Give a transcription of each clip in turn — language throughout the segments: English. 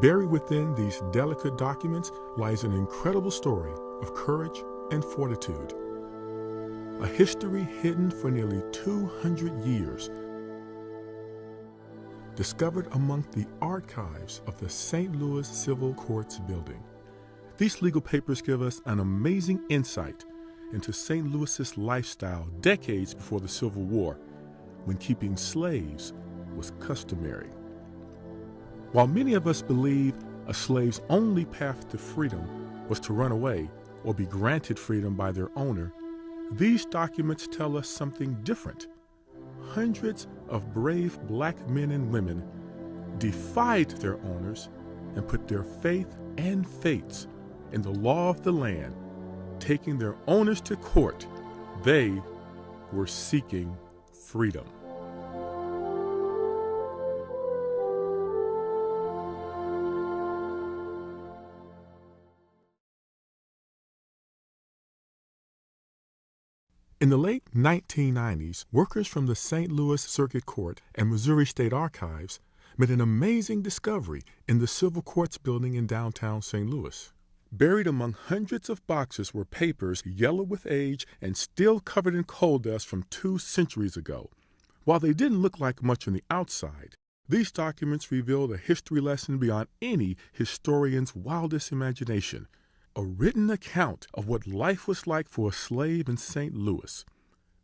Buried within these delicate documents lies an incredible story of courage and fortitude. A history hidden for nearly 200 years, discovered among the archives of the St. Louis Civil Courts building. These legal papers give us an amazing insight into St. Louis's lifestyle decades before the Civil War, when keeping slaves was customary. While many of us believe a slave's only path to freedom was to run away or be granted freedom by their owner, these documents tell us something different. Hundreds of brave black men and women defied their owners and put their faith and fates in the law of the land. Taking their owners to court, they were seeking freedom. In the late 1990s, workers from the St. Louis Circuit Court and Missouri State Archives made an amazing discovery in the Civil Courts building in downtown St. Louis. Buried among hundreds of boxes were papers yellow with age and still covered in coal dust from 2 centuries ago. While they didn't look like much on the outside, these documents revealed a history lesson beyond any historian's wildest imagination. A written account of what life was like for a slave in St. Louis.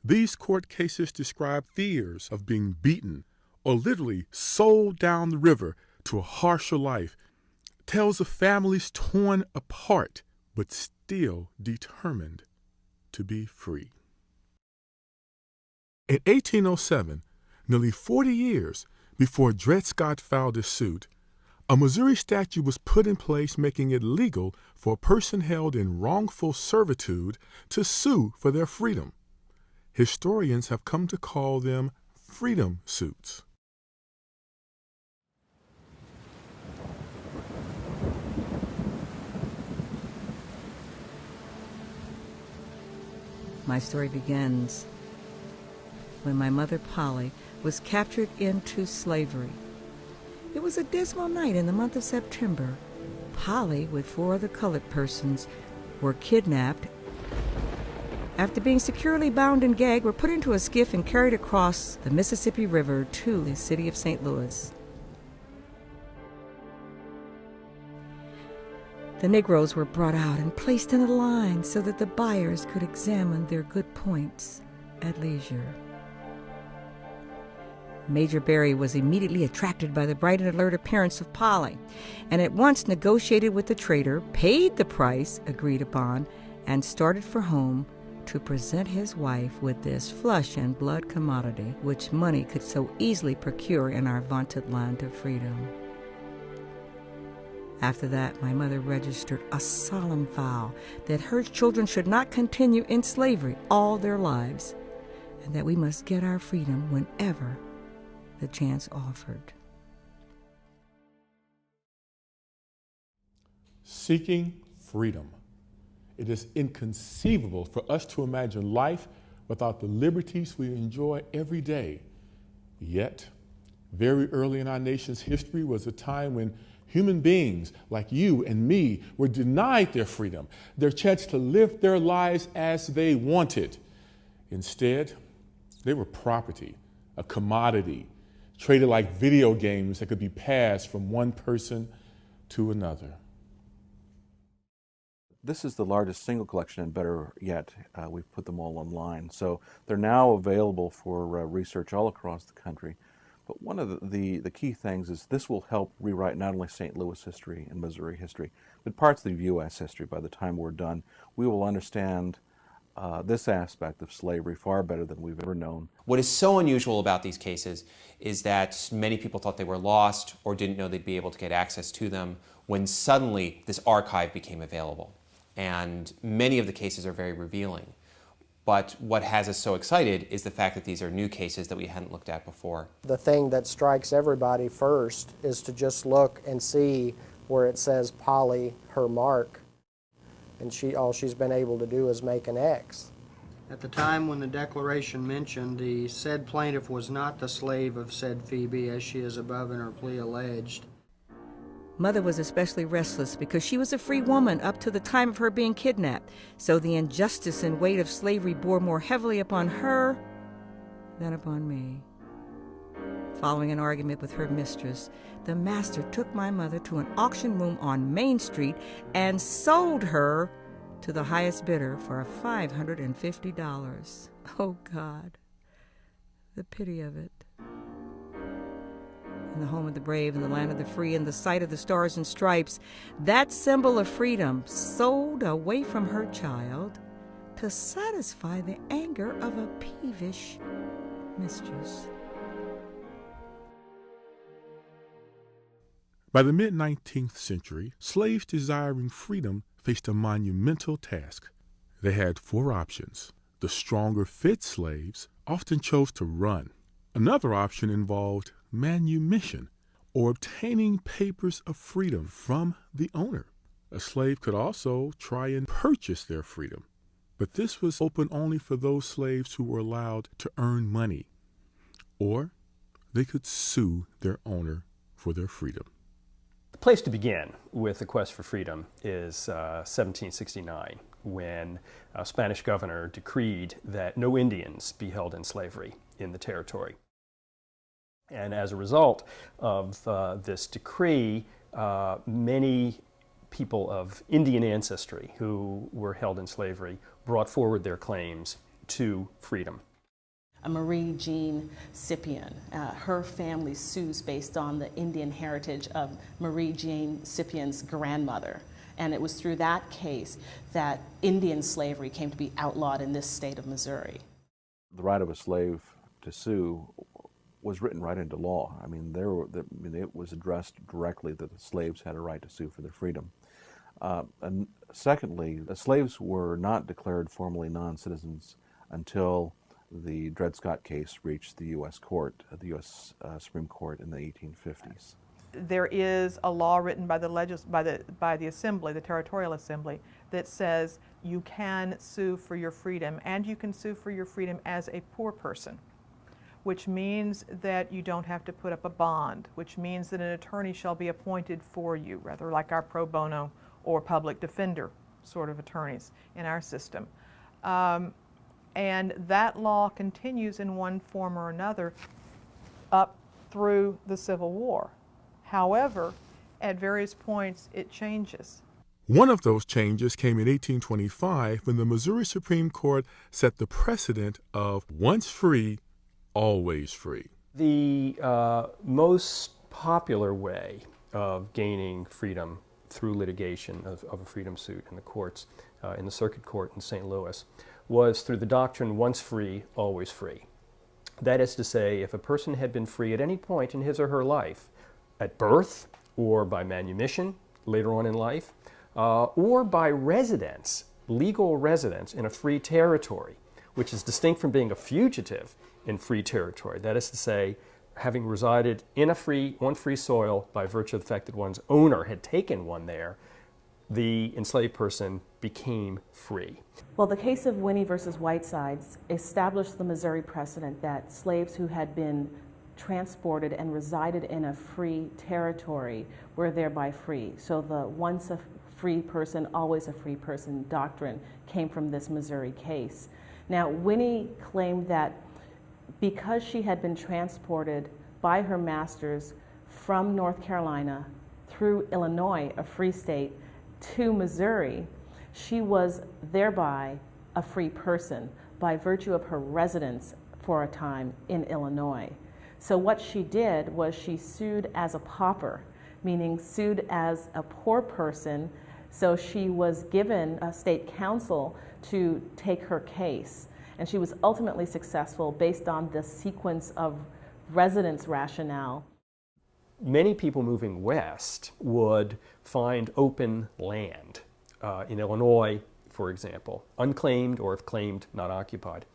These court cases describe fears of being beaten or literally sold down the river to a harsher life. Tales of families torn apart but still determined to be free. In 1807, nearly 40 years before Dred Scott filed his suit, a Missouri statute was put in place making it legal for a person held in wrongful servitude to sue for their freedom. Historians have come to call them freedom suits. My story begins when my mother, Polly, was captured into slavery. It was a dismal night in the month of September. Polly, with 4 other colored persons, were kidnapped. After being securely bound and gagged, were put into a skiff and carried across the Mississippi River to the city of St. Louis. The Negroes were brought out and placed in a line so that the buyers could examine their good points at leisure. Major Barry was immediately attracted by the bright and alert appearance of Polly, and at once negotiated with the trader, paid the price agreed upon, and started for home to present his wife with this flesh and blood commodity which money could so easily procure in our vaunted land of freedom. After that, my mother registered a solemn vow that her children should not continue in slavery all their lives, and that we must get our freedom whenever the chance offered. Seeking freedom. It is inconceivable for us to imagine life without the liberties we enjoy every day. Yet, very early in our nation's history was a time when human beings like you and me were denied their freedom, their chance to live their lives as they wanted. Instead, they were property, a commodity, traded like video games that could be passed from one person to another. This is the largest single collection, and better yet, we've put them all online. So they're now available for research all across the country. But one of the key things is this will help rewrite not only St. Louis history and Missouri history, but parts of the U.S. history. By the time we're done, we will understand this aspect of slavery far better than we've ever known. What is so unusual about these cases is that many people thought they were lost or didn't know they'd be able to get access to them when suddenly this archive became available. And many of the cases are very revealing. But what has us so excited is the fact that these are new cases that we hadn't looked at before. The thing that strikes everybody first is to just look and see where it says Polly, her mark, and all she's been able to do is make an X. At the time when the declaration mentioned the said plaintiff was not the slave of said Phoebe, as she is above in her plea alleged. Mother was especially restless because she was a free woman up to the time of her being kidnapped, so the injustice and weight of slavery bore more heavily upon her than upon me. Following an argument with her mistress, the master took my mother to an auction room on Main Street and sold her to the highest bidder for $550. Oh, God, the pity of it. In the home of the brave, in the land of the free, in the sight of the stars and stripes, that symbol of freedom sold away from her child to satisfy the anger of a peevish mistress. By the mid-19th century, slaves desiring freedom faced a monumental task. They had 4 options. The stronger fit slaves often chose to run. Another option involved manumission, or obtaining papers of freedom from the owner. A slave could also try and purchase their freedom, but this was open only for those slaves who were allowed to earn money, or they could sue their owner for their freedom. The place to begin with the quest for freedom is 1769, when a Spanish governor decreed that no Indians be held in slavery in the territory. And as a result of this decree, many people of Indian ancestry who were held in slavery brought forward their claims to freedom. Marie Jean Scipien, her family sues based on the Indian heritage of Marie Jean Scipien's grandmother. And it was through that case that Indian slavery came to be outlawed in this state of Missouri. The right of a slave to sue was written right into law. I mean, it was addressed directly that the slaves had a right to sue for their freedom. And secondly, the slaves were not declared formally non-citizens until the Dred Scott case reached the U.S. court, the U.S. Supreme Court in the 1850s. There is a law written by the Assembly, the Territorial Assembly, that says you can sue for your freedom, and you can sue for your freedom as a poor person, which means that you don't have to put up a bond, which means that an attorney shall be appointed for you, rather like our pro bono or public defender sort of attorneys in our system. And that law continues in one form or another up through the Civil War. However, at various points it changes. One of those changes came in 1825 when the Missouri Supreme Court set the precedent of once free, always free. The most popular way of gaining freedom through litigation of a freedom suit in the courts, in the circuit court in St. Louis, was through the doctrine once free, always free. That is to say, if a person had been free at any point in his or her life, at birth or by manumission later on in life, or by residence, legal residence in a free territory, which is distinct from being a fugitive in free territory. That is to say, having resided in on free soil by virtue of the fact that one's owner had taken one there, the enslaved person became free. Well, the case of Winnie versus Whitesides established the Missouri precedent that slaves who had been transported and resided in a free territory were thereby free. So the once a free person, always a free person doctrine came from this Missouri case. Now, Winnie claimed that because she had been transported by her masters from North Carolina through Illinois, a free state, to Missouri, she was thereby a free person by virtue of her residence for a time in Illinois. So what she did was she sued as a pauper, meaning sued as a poor person. So she was given a state counsel to take her case. And she was ultimately successful based on the sequence of residence rationale. Many people moving west would find open land in Illinois, for example, unclaimed or if claimed, not occupied,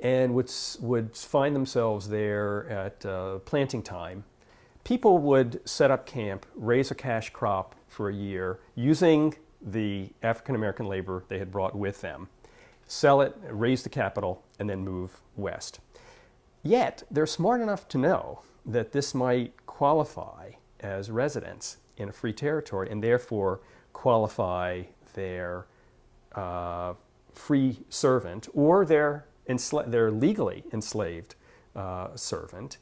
and would find themselves there at planting time. People would set up camp, raise a cash crop for a year using the African-American labor they had brought with them, sell it, raise the capital, and then move west. Yet, they're smart enough to know that this might qualify as residence in a free territory and therefore qualify their free servant or their legally enslaved servant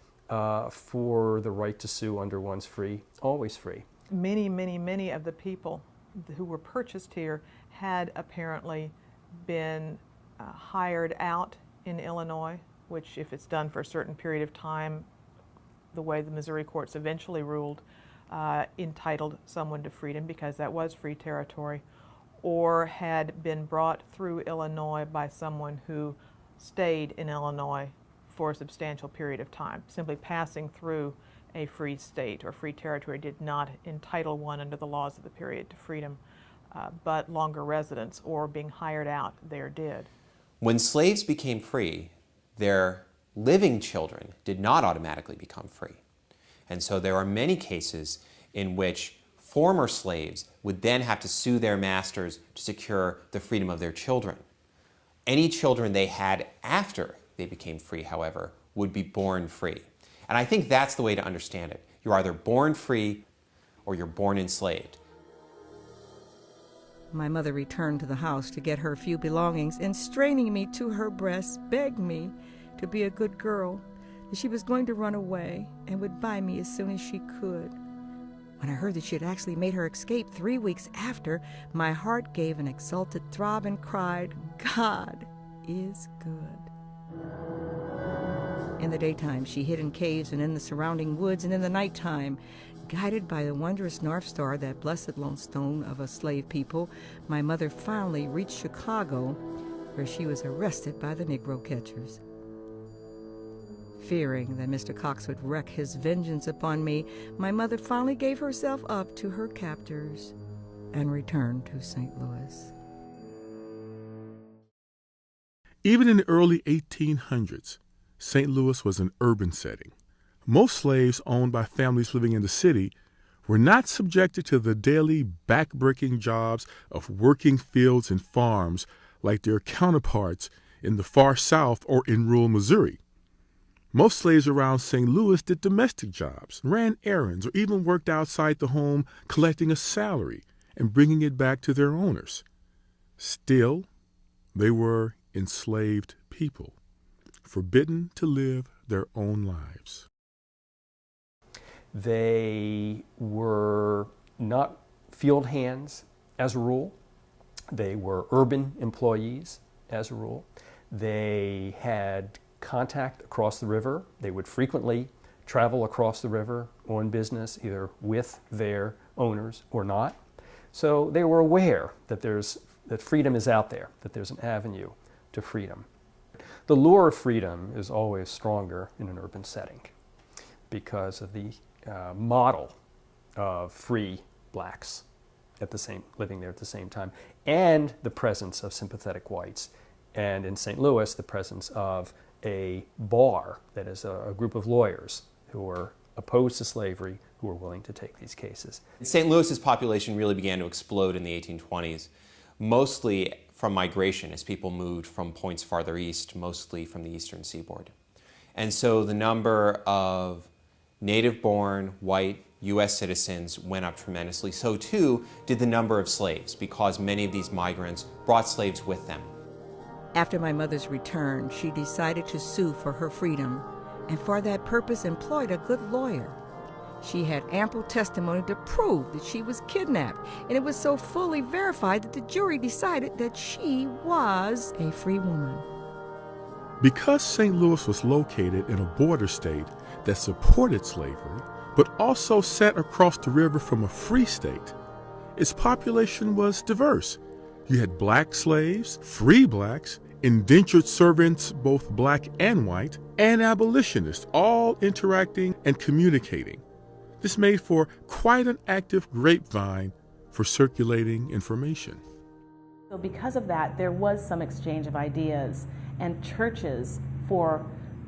for the right to sue under one's free, always free. Many of the people who were purchased here had apparently been hired out in Illinois, which, if it's done for a certain period of time, the way the Missouri courts eventually ruled, entitled someone to freedom because that was free territory, or had been brought through Illinois by someone who stayed in Illinois for a substantial period of time. Simply passing through a free state or free territory did not entitle one under the laws of the period to freedom, but longer residence or being hired out there did. When slaves became free, their living children did not automatically become free. And so there are many cases in which former slaves would then have to sue their masters to secure the freedom of their children. Any children they had after they became free, however, would be born free. And I think that's the way to understand it. You're either born free or you're born enslaved. My mother returned to the house to get her few belongings and, straining me to her breast, begged me to be a good girl, that she was going to run away and would buy me as soon as she could. When I heard that she had actually made her escape 3 weeks after, my heart gave an exulted throb and cried, "God is good." In the daytime, she hid in caves and in the surrounding woods, and in the nighttime, guided by the wondrous North Star, that blessed lodestone of a slave people, my mother finally reached Chicago, where she was arrested by the Negro catchers. Fearing that Mr. Cox would wreak his vengeance upon me, my mother finally gave herself up to her captors and returned to St. Louis. Even in the early 1800s, St. Louis was an urban setting. Most slaves owned by families living in the city were not subjected to the daily backbreaking jobs of working fields and farms like their counterparts in the far South or in rural Missouri. Most slaves around St. Louis did domestic jobs, ran errands, or even worked outside the home collecting a salary and bringing it back to their owners. Still, they were enslaved people, forbidden to live their own lives. They were not field hands as a rule. They were urban employees as a rule. They had contact across the river. They would frequently travel across the river on business, either with their owners or not. So they were aware that that freedom is out there, that there's an avenue to freedom. The lure of freedom is always stronger in an urban setting because of the model of free blacks living there at the same time, and the presence of sympathetic whites, and in St. Louis, the presence of a bar that is a group of lawyers who are opposed to slavery, who are willing to take these cases. St. Louis's population really began to explode in the 1820s, mostly from migration as people moved from points farther east, mostly from the eastern seaboard. And so the number of native-born, white U.S. citizens went up tremendously. So too did the number of slaves, because many of these migrants brought slaves with them. After my mother's return, she decided to sue for her freedom, and for that purpose employed a good lawyer. She had ample testimony to prove that she was kidnapped, and it was so fully verified that the jury decided that she was a free woman. Because St. Louis was located in a border state that supported slavery, but also sat across the river from a free state, its population was diverse. You had black slaves, free blacks, indentured servants, both black and white, and abolitionists, all interacting and communicating. This made for quite an active grapevine for circulating information. So because of that, there was some exchange of ideas, and churches for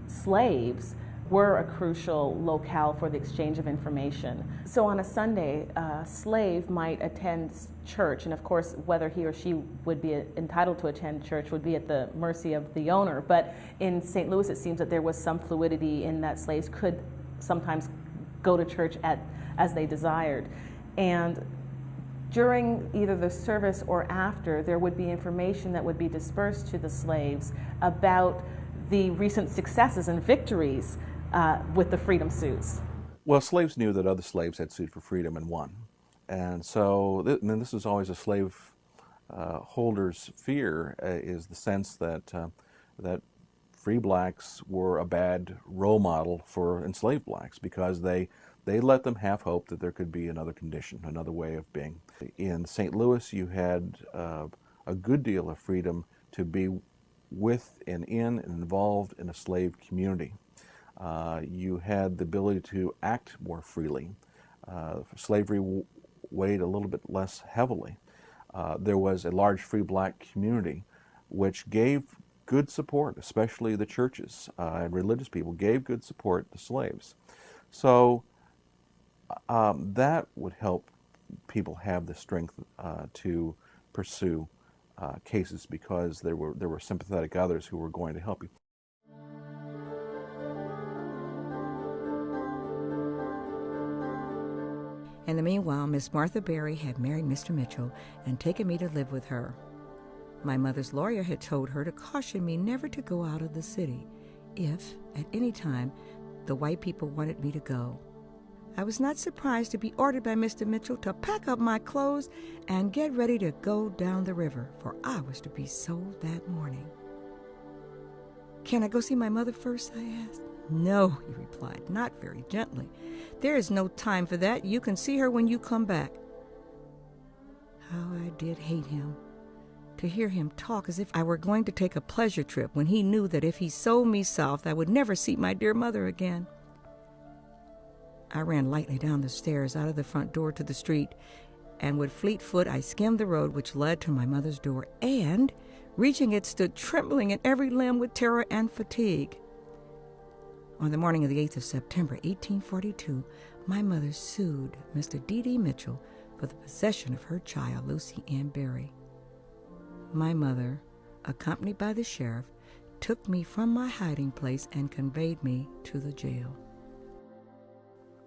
slaves were a crucial locale for the exchange of information. So on a Sunday, a slave might attend church, and of course, whether he or she would be entitled to attend church would be at the mercy of the owner. But in St. Louis, it seems that there was some fluidity in that slaves could sometimes go to church as they desired. And during either the service or after, there would be information that would be dispersed to the slaves about the recent successes and victories with the freedom suits. Well, slaves knew that other slaves had sued for freedom and won. And so, and this is always a slave holder's fear, is the sense that, that free blacks were a bad role model for enslaved blacks, because they let them have hope that there could be another condition, another way of being. In St. Louis, you had a good deal of freedom to be with and in and involved in a slave community. You had the ability to act more freely. Slavery weighed a little bit less heavily. There was a large free black community which gave good support, especially the churches and religious people gave good support to slaves. So that would help people have the strength to pursue cases, because there were sympathetic others who were going to help you. In the meanwhile, Miss Martha Berry had married Mr. Mitchell and taken me to live with her. My mother's lawyer had told her to caution me never to go out of the city if, at any time, the white people wanted me to go. I was not surprised to be ordered by Mr. Mitchell to pack up my clothes and get ready to go down the river, for I was to be sold that morning. "Can I go see my mother first?" I asked. "No," he replied, not very gently. "There is no time for that. You can see her when you come back." How I did hate him. To hear him talk as if I were going to take a pleasure trip, when he knew that if he sold me south, I would never see my dear mother again. I ran lightly down the stairs out of the front door to the street, and with fleet foot I skimmed the road which led to my mother's door, and, reaching it, stood trembling in every limb with terror and fatigue. On the morning of the 8th of September, 1842, my mother sued Mr. D.D. Mitchell for the possession of her child, Lucy Ann Berry. My mother, accompanied by the sheriff, took me from my hiding place and conveyed me to the jail.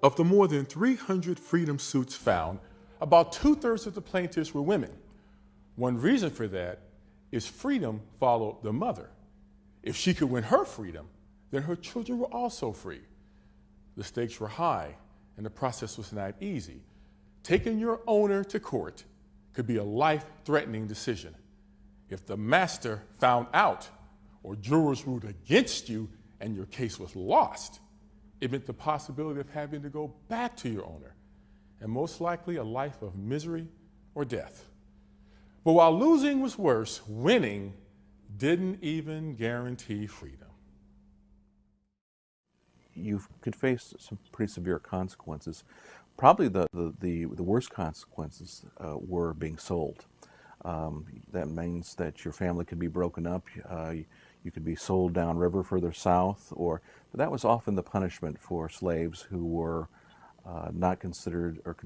Of the more than 300 freedom suits found, about 2/3 of the plaintiffs were women. One reason for that is freedom followed the mother. If she could win her freedom, then her children were also free. The stakes were high, and the process was not easy. Taking your owner to court could be a life-threatening decision. If the master found out, or jurors ruled against you and your case was lost, it meant the possibility of having to go back to your owner, and most likely a life of misery or death. But while losing was worse, winning didn't even guarantee freedom. You could face some pretty severe consequences. Probably the worst consequences were being sold. That means that your family could be broken up. You could be sold downriver further south, but that was often the punishment for slaves who were not considered or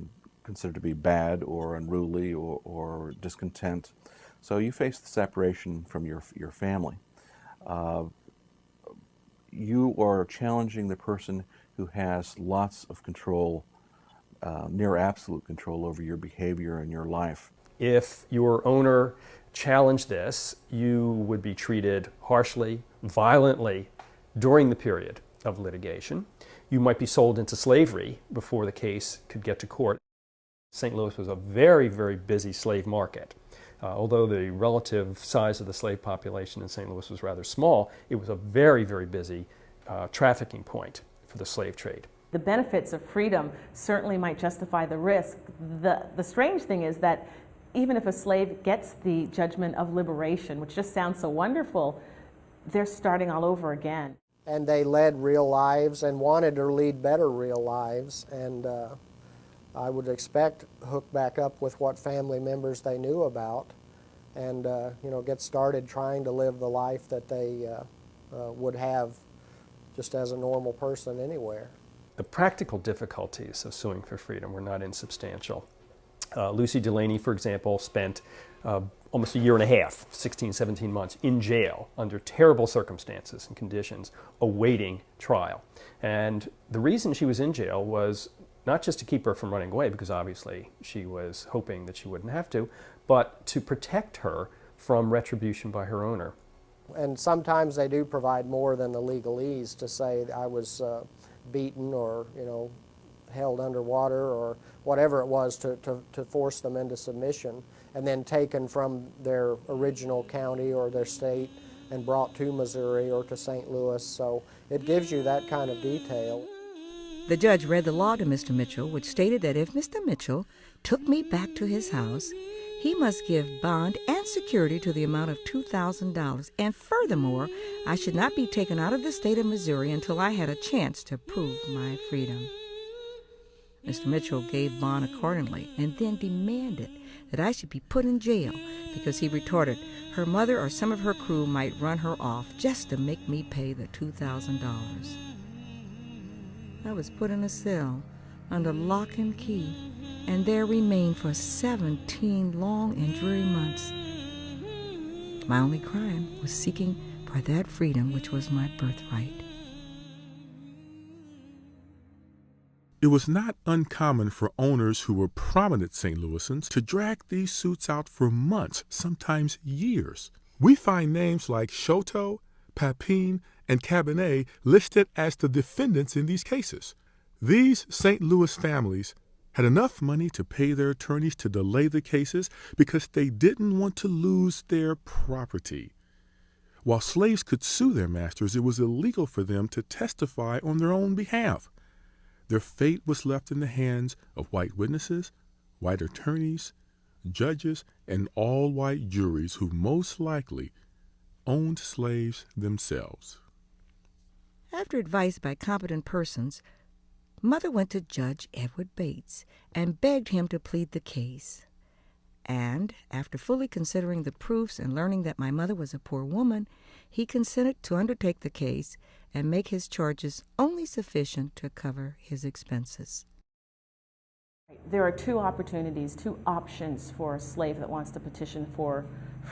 considered to be bad or unruly or discontent. So you face the separation from your family. You are challenging the person who has lots of control, near absolute control over your behavior and your life. If your owner challenged this, you would be treated harshly, violently during the period of litigation. You might be sold into slavery before the case could get to court. St. Louis was a very, very busy slave market. Although the relative size of the slave population in St. Louis was rather small, it was a very, very busy trafficking point for the slave trade. The benefits of freedom certainly might justify the risk. The strange thing is that even if a slave gets the judgment of liberation, which just sounds so wonderful, they're starting all over again. And they led real lives and wanted to lead better real lives, and I would expect hook back up with what family members they knew about, and get started trying to live the life that they would have just as a normal person anywhere. The practical difficulties of suing for freedom were not insubstantial. Lucy Delaney, for example, spent almost a year and a half, 16, 17 months, in jail under terrible circumstances and conditions, awaiting trial. And the reason she was in jail was not just to keep her from running away, because obviously she was hoping that she wouldn't have to, but to protect her from retribution by her owner. And sometimes they do provide more than the legalese to say I was beaten or, held underwater or whatever it was to force them into submission, and then taken from their original county or their state and brought to Missouri or to St. Louis. So it gives you that kind of detail. The judge read the law to Mr. Mitchell, which stated that if Mr. Mitchell took me back to his house, he must give bond and security to the amount of $2,000, and furthermore, I should not be taken out of the state of Missouri until I had a chance to prove my freedom. Mr. Mitchell gave bond accordingly and then demanded that I should be put in jail because he retorted her mother or some of her crew might run her off just to make me pay the $2,000. I was put in a cell under lock and key and there remained for 17 long and dreary months. My only crime was seeking for that freedom which was my birthright. It was not uncommon for owners who were prominent St. Louisans to drag these suits out for months, sometimes years. We find names like Choteau, Papin, and Cabinet listed as the defendants in these cases. These St. Louis families had enough money to pay their attorneys to delay the cases because they didn't want to lose their property. While slaves could sue their masters, it was illegal for them to testify on their own behalf. Their fate was left in the hands of white witnesses, white attorneys, judges, and all-white juries who most likely owned slaves themselves. After advice by competent persons, Mother went to Judge Edward Bates and begged him to plead the case. And, after fully considering the proofs and learning that my mother was a poor woman, he consented to undertake the case and make his charges only sufficient to cover his expenses. There are two options for a slave that wants to petition for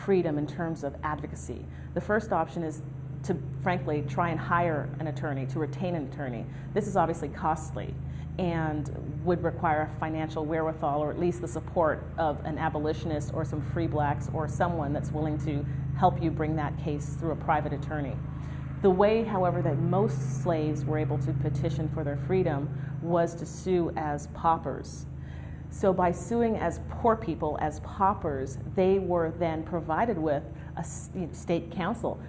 freedom in terms of advocacy. The first option is to, frankly, try and hire an attorney, to retain an attorney. This is obviously costly and would require financial wherewithal, or at least the support of an abolitionist or some free blacks or someone that's willing to help you bring that case through a private attorney. The way, however, that most slaves were able to petition for their freedom was to sue as paupers. So by suing as poor people, as paupers, they were then provided with a state counsel,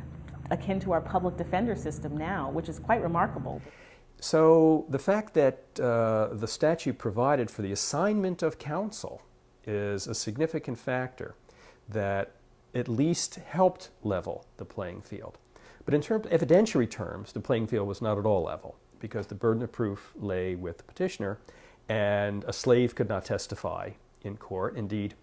akin to our public defender system now, which is quite remarkable. So the fact that the statute provided for the assignment of counsel is a significant factor that at least helped level the playing field. But in evidentiary terms, the playing field was not at all level because the burden of proof lay with the petitioner, and a slave could not testify in court. Indeed,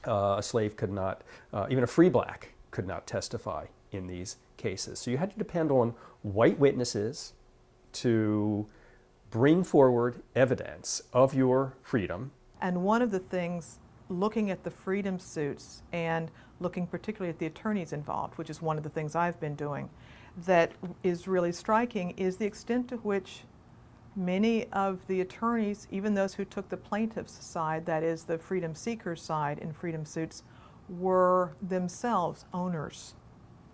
a slave could not, even a free black could not testify in these cases. So you had to depend on white witnesses to bring forward evidence of your freedom. And one of the things, looking at the freedom suits and looking particularly at the attorneys involved, which is one of the things I've been doing, that is really striking is the extent to which many of the attorneys, even those who took the plaintiff's side, that is the freedom seeker's side in freedom suits, were themselves owners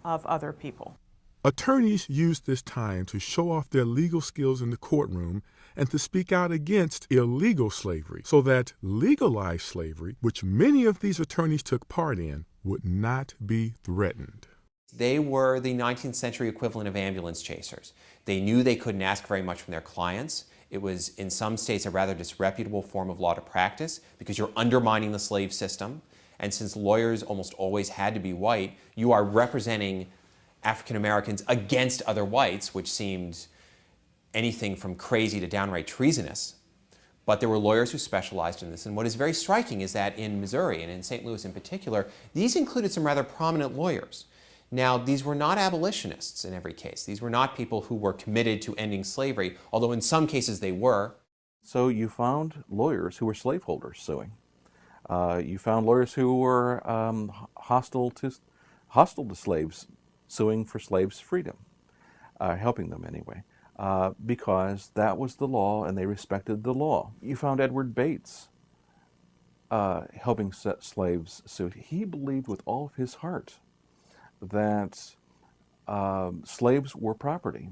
of other people. Attorneys used this time to show off their legal skills in the courtroom and to speak out against illegal slavery so that legalized slavery, which many of these attorneys took part in, would not be threatened. They were the 19th century equivalent of ambulance chasers. They knew they couldn't ask very much from their clients. It was, in some states, a rather disreputable form of law to practice because you're undermining the slave system. And since lawyers almost always had to be white, you are representing African Americans against other whites, which seemed anything from crazy to downright treasonous. But there were lawyers who specialized in this. And what is very striking is that in Missouri, and in St. Louis in particular, these included some rather prominent lawyers. Now, these were not abolitionists in every case. These were not people who were committed to ending slavery, although in some cases they were. So you found lawyers who were slaveholders suing. You found lawyers who were hostile to slaves, suing for slaves' freedom, helping them anyway. because that was the law and they respected the law. You found Edward Bates helping set slaves suit. He believed with all of his heart that slaves were property,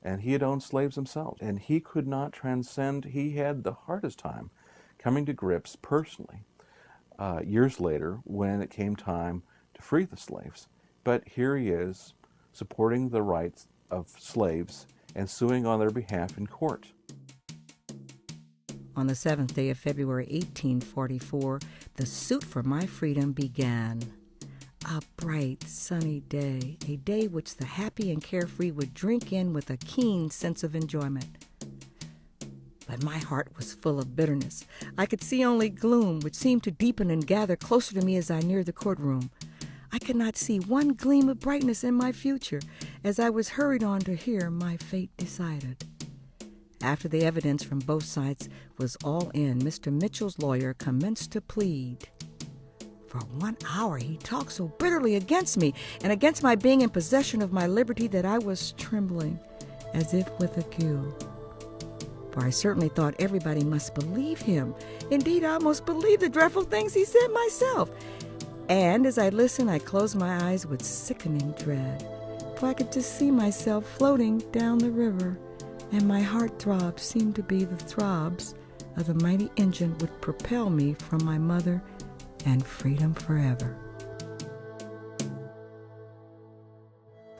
and he had owned slaves himself, and he could not transcend. He had the hardest time coming to grips personally years later when it came time to free the slaves. But here he is supporting the rights of slaves and suing on their behalf in court. On the 7th day of February 1844, the suit for my freedom began. A bright, sunny day, a day which the happy and carefree would drink in with a keen sense of enjoyment. But my heart was full of bitterness. I could see only gloom, which seemed to deepen and gather closer to me as I neared the courtroom. I could not see one gleam of brightness in my future as I was hurried on to hear my fate decided. After the evidence from both sides was all in, Mr. Mitchell's lawyer commenced to plead. For 1 hour he talked so bitterly against me and against my being in possession of my liberty that I was trembling as if with ague. For I certainly thought everybody must believe him. Indeed, I almost believed the dreadful things he said myself. And as I listened, I closed my eyes with sickening dread, for I could just see myself floating down the river, and my heart throbs seemed to be the throbs of the mighty engine would propel me from my mother and freedom forever.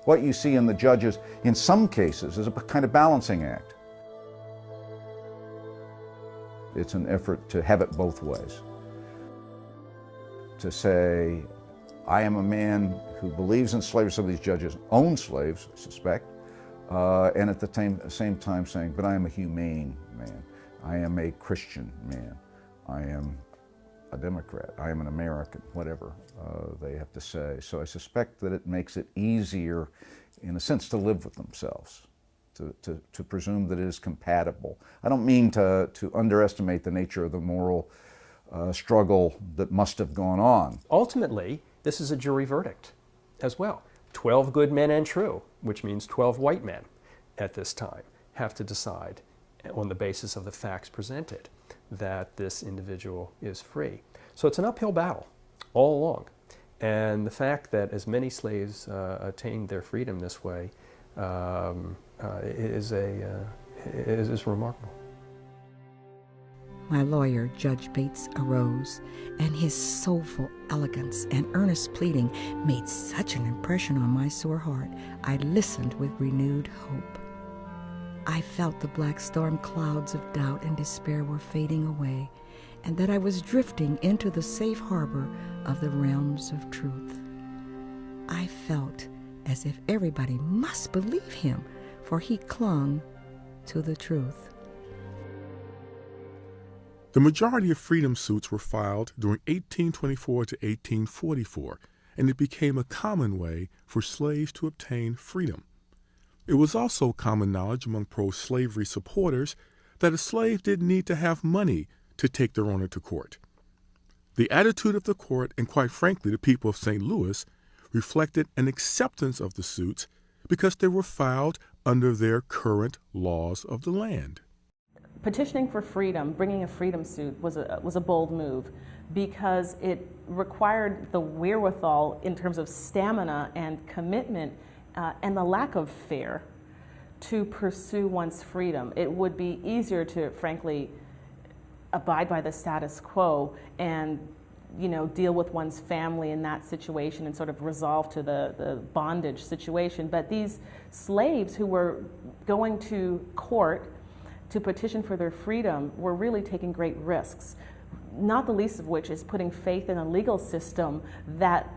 What you see in the judges, in some cases, is a kind of balancing act. It's an effort to have it both ways. To say, I am a man who believes in slavery. Some of these judges own slaves, I suspect, and at the same time saying, but I am a humane man. I am a Christian man. I am a Democrat. I am an American, whatever they have to say. So I suspect that it makes it easier, in a sense, to live with themselves, to presume that it is compatible. I don't mean to underestimate the nature of the moral struggle that must have gone on. Ultimately, this is a jury verdict as well. 12 good men and true, which means 12 white men at this time, have to decide on the basis of the facts presented that this individual is free. So it's an uphill battle all along. And the fact that as many slaves attained their freedom this way is remarkable. My lawyer, Judge Bates, arose, and his soulful elegance and earnest pleading made such an impression on my sore heart, I listened with renewed hope. I felt the black storm clouds of doubt and despair were fading away, and that I was drifting into the safe harbor of the realms of truth. I felt as if everybody must believe him, for he clung to the truth. The majority of freedom suits were filed during 1824 to 1844, and it became a common way for slaves to obtain freedom. It was also common knowledge among pro-slavery supporters that a slave didn't need to have money to take their owner to court. The attitude of the court, and quite frankly the people of St. Louis, reflected an acceptance of the suits because they were filed under their current laws of the land. Petitioning for freedom, bringing a freedom suit, was a bold move because it required the wherewithal in terms of stamina and commitment and the lack of fear to pursue one's freedom. It would be easier to, frankly, abide by the status quo and deal with one's family in that situation and sort of resolve to the bondage situation. But these slaves who were going to court to petition for their freedom were really taking great risks, not the least of which is putting faith in a legal system that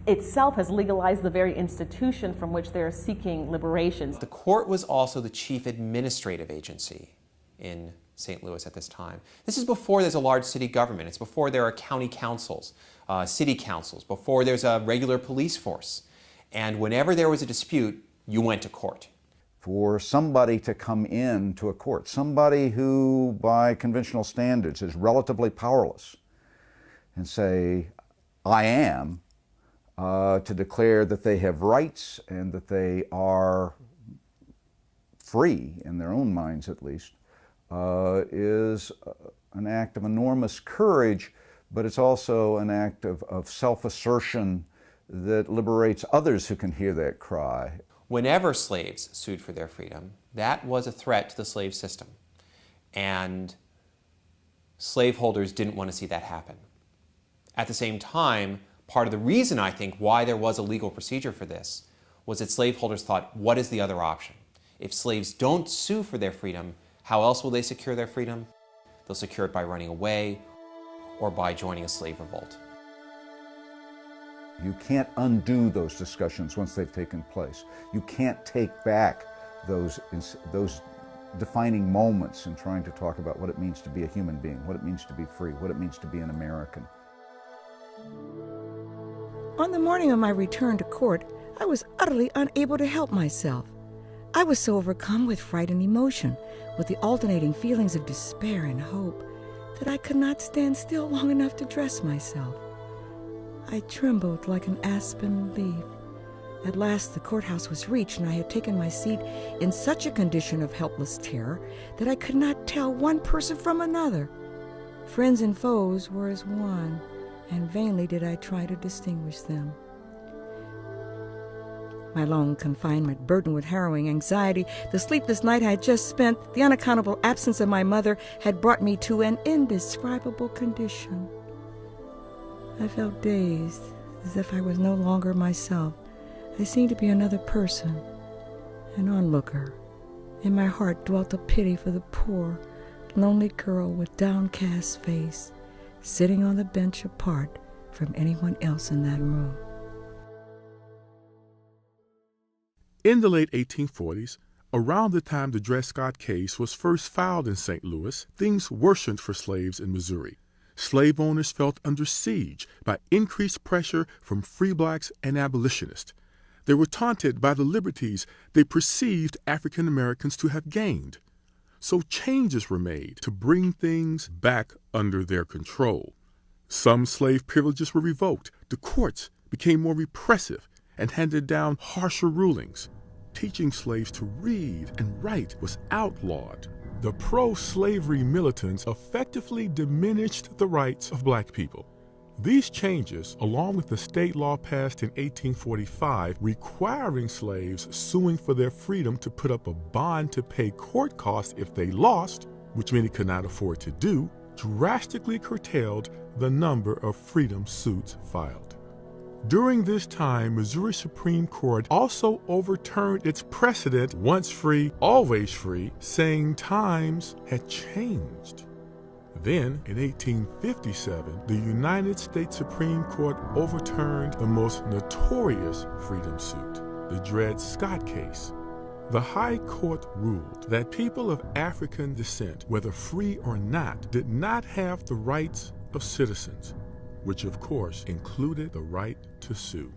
itself has legalized the very institution from which they're seeking liberation. The court was also the chief administrative agency in St. Louis at this time. This is before there's a large city government. It's before there are county councils, city councils, before there's a regular police force. And whenever there was a dispute, you went to court. For somebody to come in to a court, somebody who by conventional standards is relatively powerless, and say, I am, to declare that they have rights and that they are free, in their own minds at least, is an act of enormous courage, but it's also an act of self-assertion that liberates others who can hear that cry. Whenever slaves sued for their freedom, that was a threat to the slave system. And slaveholders didn't want to see that happen. At the same time, part of the reason, I think, why there was a legal procedure for this was that slaveholders thought, what is the other option? If slaves don't sue for their freedom, how else will they secure their freedom? They'll secure it by running away or by joining a slave revolt. You can't undo those discussions once they've taken place. You can't take back those defining moments in trying to talk about what it means to be a human being, what it means to be free, what it means to be an American. On the morning of my return to court, I was utterly unable to help myself. I was so overcome with fright and emotion, with the alternating feelings of despair and hope, that I could not stand still long enough to dress myself. I trembled like an aspen leaf. At last the courthouse was reached, and I had taken my seat in such a condition of helpless terror that I could not tell one person from another. Friends and foes were as one, and vainly did I try to distinguish them. My long confinement, burdened with harrowing anxiety, the sleepless night I had just spent, the unaccountable absence of my mother, had brought me to an indescribable condition. I felt dazed, as if I was no longer myself. I seemed to be another person, an onlooker. In my heart dwelt a pity for the poor, lonely girl with downcast face, sitting on the bench apart from anyone else in that room. In the late 1840s, around the time the Dred Scott case was first filed in St. Louis, things worsened for slaves in Missouri. Slave owners felt under siege by increased pressure from free blacks and abolitionists. They were taunted by the liberties they perceived African Americans to have gained. So changes were made to bring things back under their control. Some slave privileges were revoked. The courts became more repressive and handed down harsher rulings. Teaching slaves to read and write was outlawed. The pro-slavery militants effectively diminished the rights of black people. These changes, along with the state law passed in 1845 requiring slaves suing for their freedom to put up a bond to pay court costs if they lost, which many could not afford to do, drastically curtailed the number of freedom suits filed. During this time, Missouri Supreme Court also overturned its precedent, once free, always free, saying times had changed. Then, in 1857, the United States Supreme Court overturned the most notorious freedom suit, the Dred Scott case. The High Court ruled that people of African descent, whether free or not, did not have the rights of citizens, which of course included the right to sue.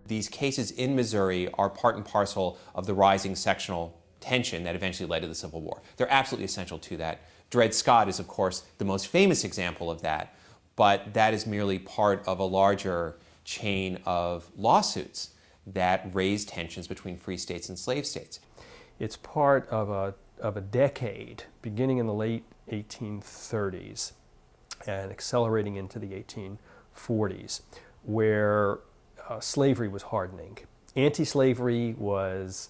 These cases in Missouri are part and parcel of the rising sectional tension that eventually led to the Civil War. They're absolutely essential to that. Dred Scott is, of course, the most famous example of that, but that is merely part of a larger chain of lawsuits that raised tensions between free states and slave states. It's part of a decade, beginning in the late 1830s and accelerating into the 1840s, where slavery was hardening. Anti-slavery was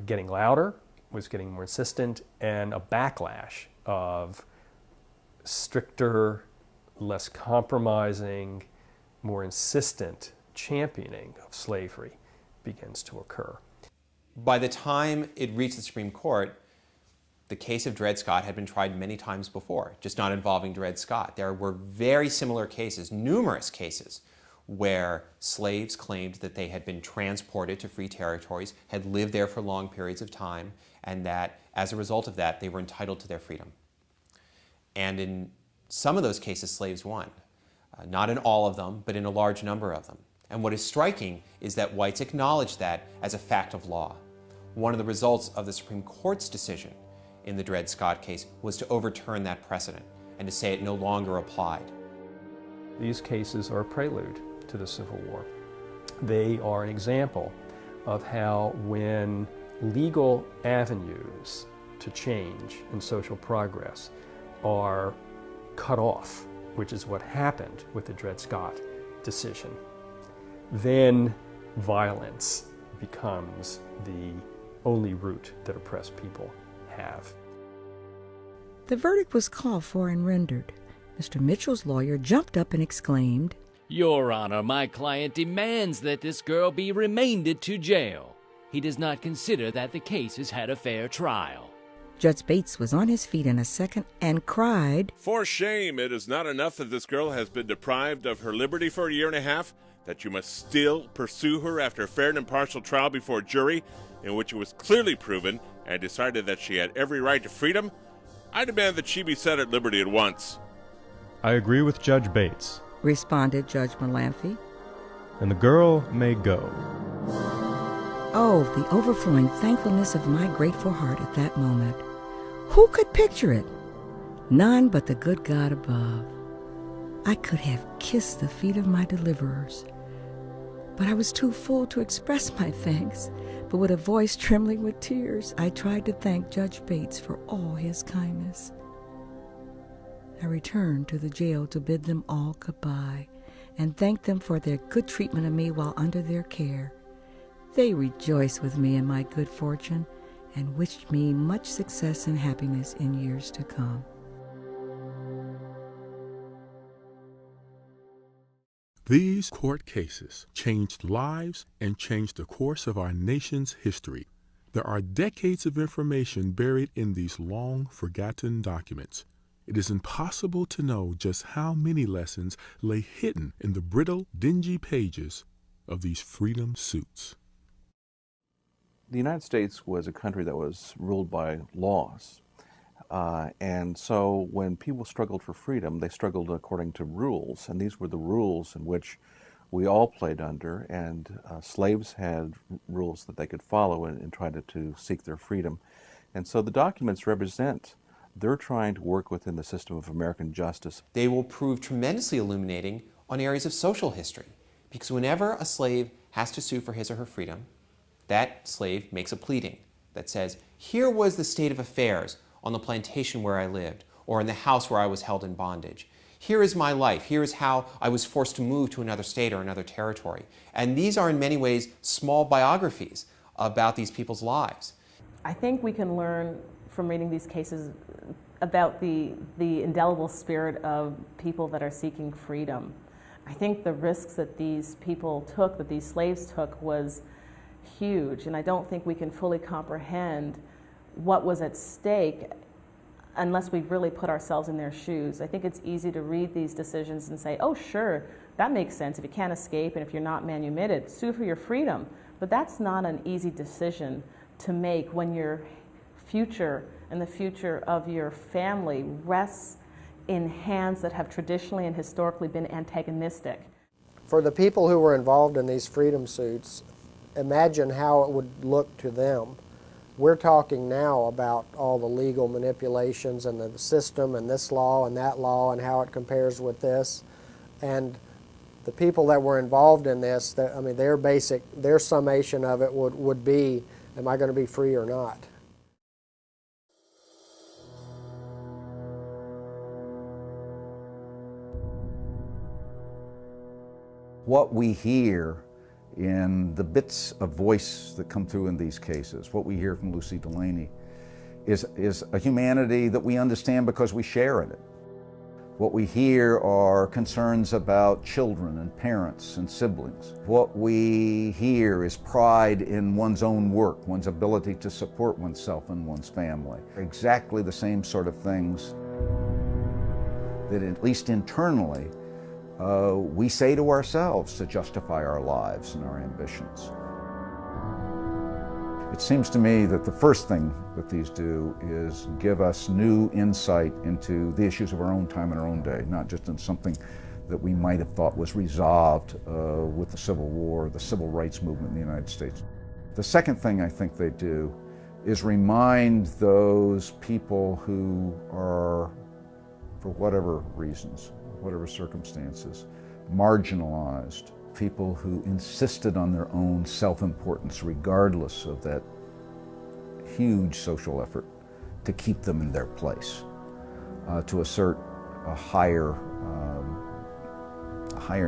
getting louder, was getting more insistent, and a backlash of stricter, less compromising, more insistent championing of slavery begins to occur. By the time it reached the Supreme Court, the case of Dred Scott had been tried many times before, just not involving Dred Scott. There were very similar cases, numerous cases, where slaves claimed that they had been transported to free territories, had lived there for long periods of time, and that as a result of that, they were entitled to their freedom. And in some of those cases, slaves won. Not in all of them, but in a large number of them. And what is striking is that whites acknowledged that as a fact of law. One of the results of the Supreme Court's decision in the Dred Scott case was to overturn that precedent and to say it no longer applied. These cases are a prelude to the Civil War. They are an example of how when legal avenues to change and social progress are cut off, which is what happened with the Dred Scott decision, then violence becomes the only route that oppressed people have. The verdict was called for and rendered. Mr. Mitchell's lawyer jumped up and exclaimed, "Your Honor, my client demands that this girl be remanded to jail. He does not consider that the case has had a fair trial." Judge Bates was on his feet in a second and cried, "For shame! It is not enough that this girl has been deprived of her liberty for a year and a half, that you must still pursue her after a fair and impartial trial before a jury in which it was clearly proven and decided that she had every right to freedom. I demand that she be set at liberty at once." "I agree with Judge Bates," responded Judge Malamphy. "and the girl may go." Oh, the overflowing thankfulness of my grateful heart at that moment. Who could picture it? None but the good God above. I could have kissed the feet of my deliverers, but I was too full to express my thanks. But with a voice trembling with tears, I tried to thank Judge Bates for all his kindness. I returned to the jail to bid them all goodbye and thank them for their good treatment of me while under their care. They rejoiced with me in my good fortune and wished me much success and happiness in years to come. These court cases changed lives and changed the course of our nation's history. There are decades of information buried in these long-forgotten documents. It is impossible to know just how many lessons lay hidden in the brittle, dingy pages of these freedom suits. The United States was a country that was ruled by laws. And so when people struggled for freedom, they struggled according to rules. And these were the rules in which we all played under. And slaves had rules that they could follow and try to seek their freedom. And so the documents represent, they're trying to work within the system of American justice. They will prove tremendously illuminating on areas of social history. Because whenever a slave has to sue for his or her freedom, that slave makes a pleading that says, here was the state of affairs on the plantation where I lived, or in the house where I was held in bondage. Here is my life. Here is how I was forced to move to another state or another territory. And these are in many ways small biographies about these people's lives. I think we can learn from reading these cases about the indelible spirit of people that are seeking freedom. I think the risks that these people took, that these slaves took, was huge, and I don't think we can fully comprehend what was at stake unless we really put ourselves in their shoes. I think it's easy to read these decisions and say, oh sure, that makes sense. If you can't escape and if you're not manumitted, sue for your freedom. But that's not an easy decision to make when your future and the future of your family rests in hands that have traditionally and historically been antagonistic. For the people who were involved in these freedom suits, imagine how it would look to them. We're talking now about all the legal manipulations and the system and this law and that law and how it compares with this. And the people that were involved in this, their summation of it would be, am I going to be free or not? What we hear in the bits of voice that come through in these cases, what we hear from Lucy Delaney, is a humanity that we understand because we share in it. What we hear are concerns about children and parents and siblings. What we hear is pride in one's own work, one's ability to support oneself and one's family. Exactly the same sort of things that, at least internally, we say to ourselves to justify our lives and our ambitions. It seems to me that the first thing that these do is give us new insight into the issues of our own time and our own day, not just in something that we might have thought was resolved with the Civil War, the Civil Rights Movement in the United States. The second thing I think they do is remind those people who are, for whatever reasons, whatever circumstances, marginalized, people who insisted on their own self-importance regardless of that huge social effort to keep them in their place, to assert a higher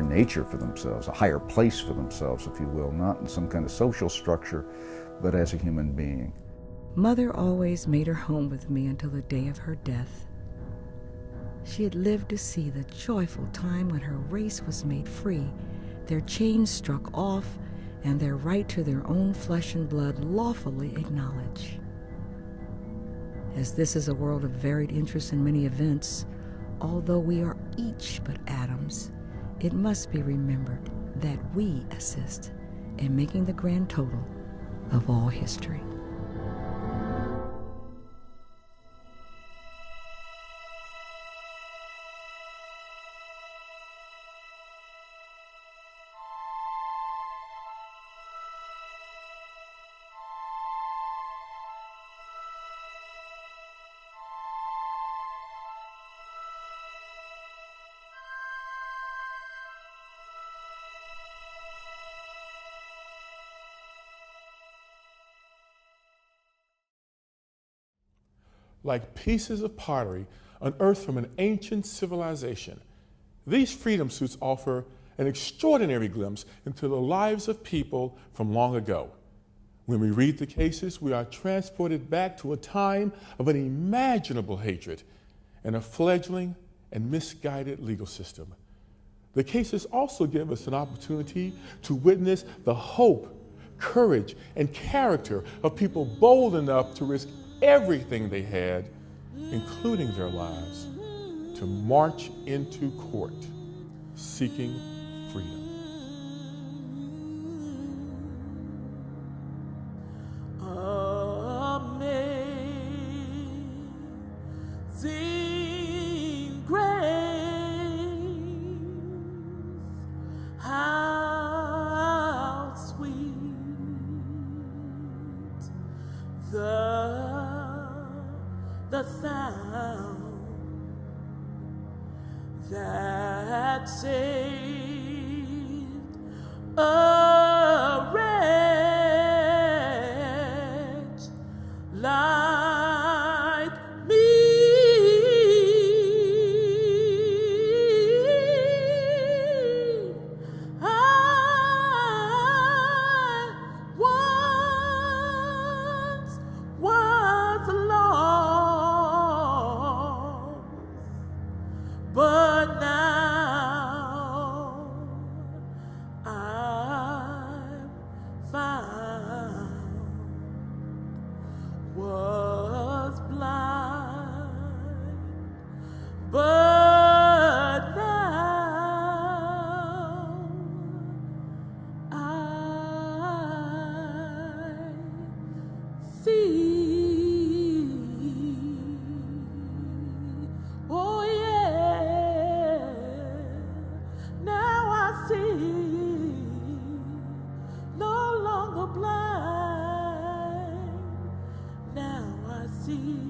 nature for themselves, a higher place for themselves, if you will, not in some kind of social structure, but as a human being. Mother always made her home with me until the day of her death. She had lived to see the joyful time when her race was made free, their chains struck off, and their right to their own flesh and blood lawfully acknowledged. As this is a world of varied interests and many events, although we are each but atoms, it must be remembered that we assist in making the grand total of all history. Like pieces of pottery unearthed from an ancient civilization, these freedom suits offer an extraordinary glimpse into the lives of people from long ago. When we read the cases, we are transported back to a time of unimaginable hatred and a fledgling and misguided legal system. The cases also give us an opportunity to witness the hope, courage, and character of people bold enough to risk everything they had, including their lives, to march into court seeking freedom. Amazing grace, how sweet the sound that saved a wretch like me. I once was lost, but now I'm found. Was blind, but now I see. Oh yeah, now I see. No longer blind, now I see.